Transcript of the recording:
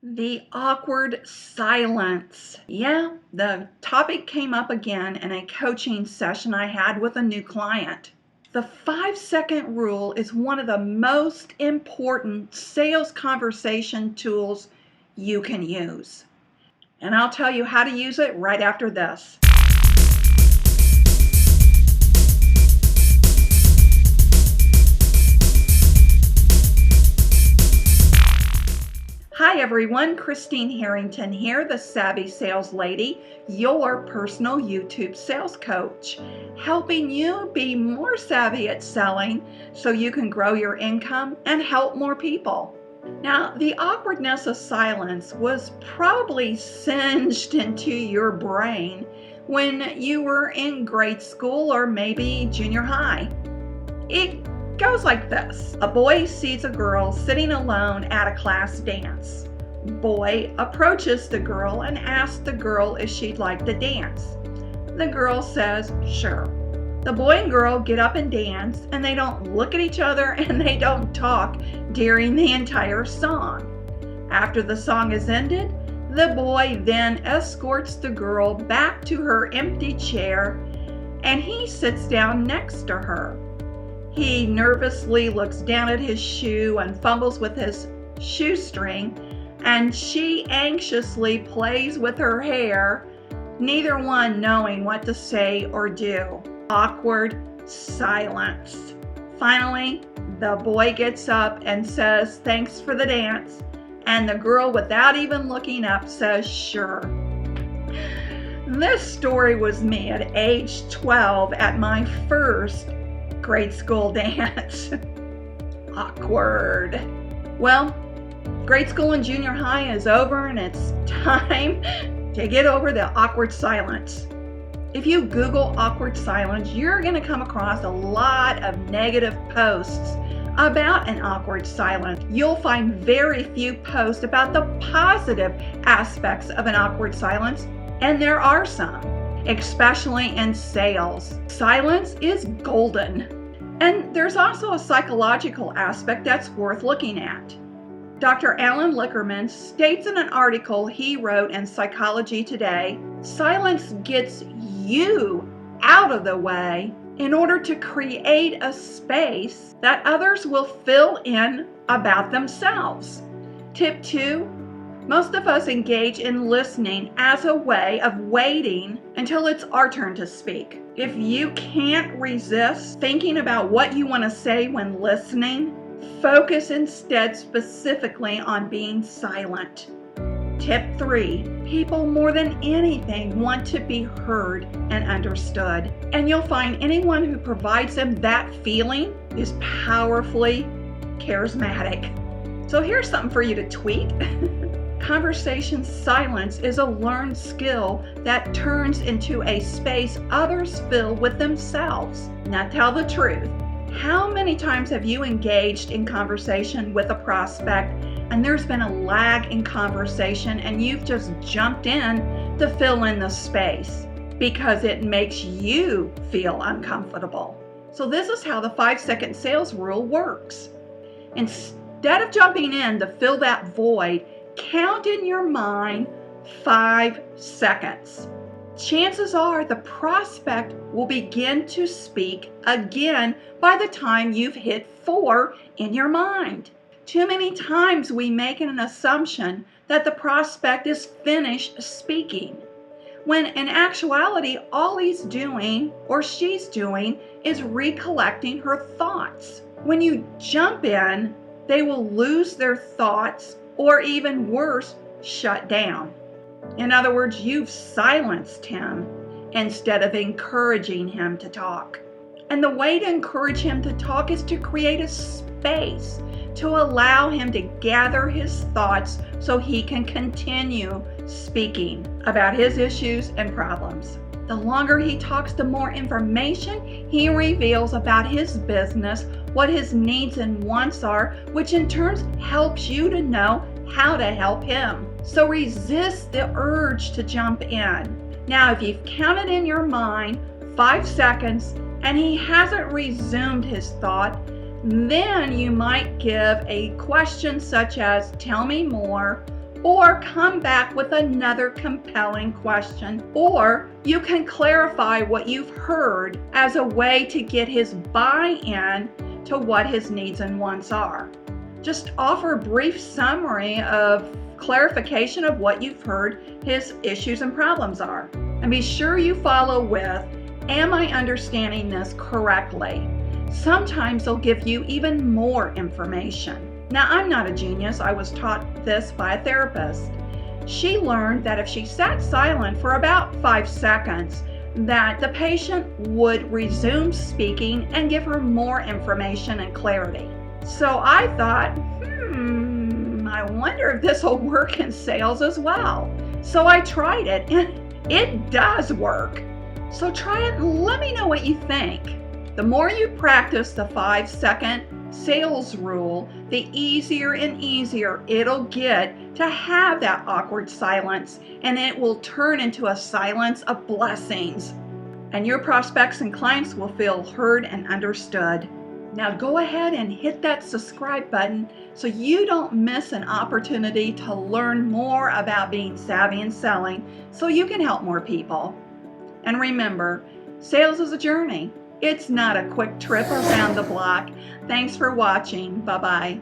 The awkward silence. Yeah, the topic came up again in a coaching session I had with a new client. The 5-second rule is one of the most important sales conversation tools you can use. And I'll tell you how to use it right after this. Hi everyone, Christine Harrington here, the Savvy Sales Lady, your personal YouTube sales coach, helping you be more savvy at selling so you can grow your income and help more people. Now, the awkwardness of silence was probably singed into your brain when you were in grade school or maybe junior high. It goes like this. A boy sees a girl sitting alone at a class dance. Boy approaches the girl and asks the girl if she'd like to dance. The girl says, sure. The boy and girl get up and dance, and they don't look at each other and they don't talk during the entire song. After the song is ended, the boy then escorts the girl back to her empty chair, and he sits down next to her. He nervously looks down at his shoe and fumbles with his shoestring, and she anxiously plays with her hair, neither one knowing what to say or do. Awkward silence. Finally, the boy gets up and says, thanks for the dance, and the girl, without even looking up, says, sure. This story was me at age 12 at my first grade school dance. Awkward. Well, grade school and junior high is over, and it's time to get over the awkward silence. If you Google awkward silence, you're going to come across a lot of negative posts about an awkward silence. You'll find very few posts about the positive aspects of an awkward silence, and there are some, especially in sales. Silence is golden. And there's also a psychological aspect that's worth looking at. Dr. Alan Lickerman states in an article he wrote in Psychology Today, silence gets you out of the way in order to create a space that others will fill in about themselves. Tip 2, most of us engage in listening as a way of waiting until it's our turn to speak. If you can't resist thinking about what you want to say when listening, focus instead specifically on being silent. Tip 3, people more than anything want to be heard and understood. And you'll find anyone who provides them that feeling is powerfully charismatic. So here's something for you to tweet. Conversation silence is a learned skill that turns into a space others fill with themselves. Now tell the truth. How many times have you engaged in conversation with a prospect and there's been a lag in conversation and you've just jumped in to fill in the space because it makes you feel uncomfortable? So this is how the 5-second sales rule works. Instead of jumping in to fill that void, count in your mind 5 seconds. Chances are the prospect will begin to speak again by the time you've hit 4 in your mind. Too many times we make an assumption that the prospect is finished speaking, when in actuality all he's doing or she's doing is recollecting her thoughts. When you jump in, they will lose their thoughts, or even worse, shut down. In other words, you've silenced him instead of encouraging him to talk. And the way to encourage him to talk is to create a space to allow him to gather his thoughts so he can continue speaking about his issues and problems. The longer he talks, the more information he reveals about his business, what his needs and wants are, which in turn helps you to know how to help him. So resist the urge to jump in. Now, if you've counted in your mind 5 seconds and he hasn't resumed his thought, then you might give a question such as, tell me more, or come back with another compelling question, or you can clarify what you've heard as a way to get his buy-in to what his needs and wants are. Just offer a brief summary of clarification of what you've heard his issues and problems are. And be sure you follow with, am I understanding this correctly? Sometimes they'll give you even more information. Now, I'm not a genius. I was taught this by a therapist. She learned that if she sat silent for about 5 seconds, that the patient would resume speaking and give her more information and clarity. So I thought, I wonder if this will work in sales as well. So I tried it, and it does work. So try it and let me know what you think. The more you practice the 5-second sales rule, the easier and easier it'll get to have that awkward silence, and it will turn into a silence of blessings. And your prospects and clients will feel heard and understood. Now go ahead and hit that subscribe button so you don't miss an opportunity to learn more about being savvy in selling so you can help more people. And remember, sales is a journey. It's not a quick trip around the block. Thanks for watching. Bye-bye.